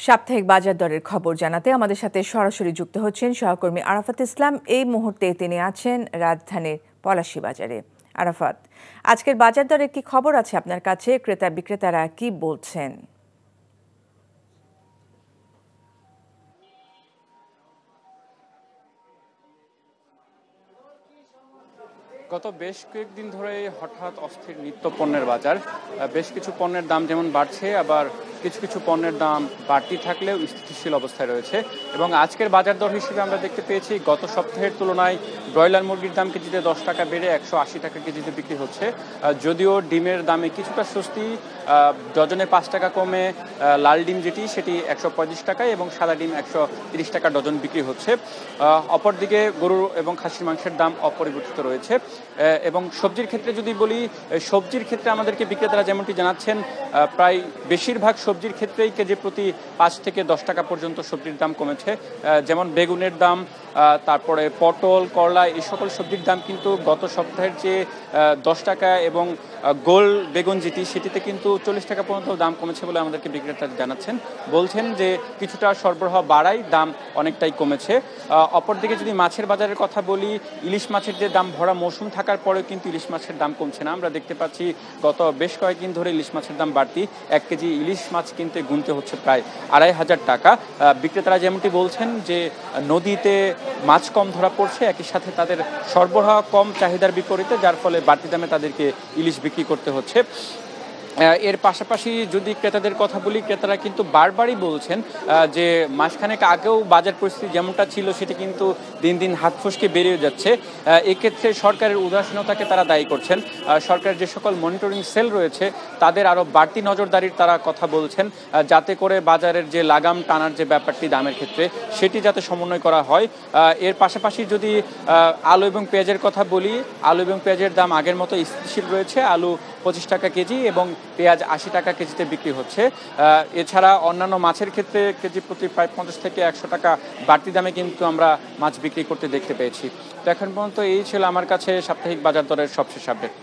সাপ্তাহিক বাজার দরের খবর জানাতে আমাদের সাথে সরাসরি যুক্ত হচ্ছেন সহকর্মী আরাফাত ইসলাম। এই মুহূর্তে তিনি আছেন রাজধানীর পলাশী বাজারে। আরাফাত, আজকের বাজার দরের কি খবর আছে আপনার কাছে? ক্রেতা বিক্রেতারা কি বলছেন? গত বেশ কয়েকদিন ধরে হঠাৎ অস্থির নিত্য পণ্যের বাজার। বেশ কিছু পণ্যের দাম যেমন বাড়ছে, আবার কিছু কিছু পণ্যের দাম বাড়তি থাকলেও স্থিতিশীল অবস্থায় রয়েছে। এবং আজকের বাজার দর হিসেবে আমরা দেখতে পেয়েছি গত সপ্তাহের তুলনায় ব্রয়লার মুরগির দাম কেজিতে 10 টাকা বেড়ে 180 টাকা কেজিতে বিক্রি হচ্ছে। যদিও ডিমের দামে কিছুটা স্বস্তি, ডজনে 5 টাকা কমে লাল ডিম যেটি সেটি 135 টাকায় এবং সাদা ডিম 130 টাকা ডজন বিক্রি হচ্ছে। অপরদিকে গরুর এবং খাসির মাংসের দাম অপরিবর্তিত রয়েছে। এবং সবজির ক্ষেত্রে যদি বলি, সবজির ক্ষেত্রে আমাদেরকে বিক্রেতারা যেমনটি জানাচ্ছেন, প্রায় বেশিরভাগ সবজির ক্ষেত্রেই কেজি প্রতি 5 থেকে 10 টাকা পর্যন্ত সবজির দাম কমেছে। যেমন বেগুনের দাম, তারপরে পটল, করলা, এই সকল সবজির দাম কিন্তু গত সপ্তাহের চেয়ে 10 টাকা, এবং গোল বেগুন যেটি সেটিতে কিন্তু 40 টাকা পর্যন্ত দাম কমেছে বলে আমাদেরকে বিক্রেতারা জানাচ্ছেন। বলছেন যে কিছুটা সরবরাহ বাড়ায় দাম অনেকটাই কমেছে। অপরদিকে যদি মাছের বাজারের কথা বলি, ইলিশ মাছের যে দাম ভরা মৌসুম থাকার পরেও কিন্তু ইলিশ মাছের দাম কমছে না। আমরা দেখতে পাচ্ছি গত বেশ কয়েকদিন ধরে ইলিশ মাছের দাম বাড়তি। 1 কেজি ইলিশ মাছ কিনতে গুনতে হচ্ছে প্রায় 2,500 টাকা। বিক্রেতারা যেমনটি বলছেন যে নদীতে মাছ কম ধরা পড়ছে, একই সাথে তাদের সরবরাহ কম চাহিদার বিপরীতে, যার ফলে বাড়তি দামে তাদেরকে ইলিশ বিক্রি করতে হচ্ছে। এর পাশাপাশি যদি ক্রেতাদের কথা বলি, ক্রেতারা কিন্তু বারবারই বলছেন যে মাসখানেক আগেও বাজার পরিস্থিতি যেমনটা ছিল সেটি কিন্তু দিন দিন হাত ফসকে বেড়ে যাচ্ছে। এক্ষেত্রে সরকারের উদাসীনতাকে তারা দায়ী করছেন। সরকারের যে সকল মনিটরিং সেল রয়েছে তাদের আরও বাড়তি নজরদারির তারা কথা বলছেন, যাতে করে বাজারের যে লাগাম টানার যে ব্যাপারটি দামের ক্ষেত্রে সেটি যাতে সমন্বয় করা হয়। এর পাশাপাশি যদি আলু এবং পেঁয়াজের কথা বলি, আলু এবং পেঁয়াজের দাম আগের মতো স্থিতিশীল রয়েছে। আলু 25 টাকা কেজি এবং পেঁয়াজ 80 টাকা কেজিতে বিক্রি হচ্ছে। এছাড়া অন্যান্য মাছের ক্ষেত্রে কেজি প্রতি প্রায় 50 থেকে 100 টাকা বাড়তি দামে কিন্তু আমরা মাছ বিক্রি করতে দেখতে পেয়েছি। তো এখন পর্যন্ত এই ছিল আমার কাছে সাপ্তাহিক বাজার দরের সবশেষ আপডেট।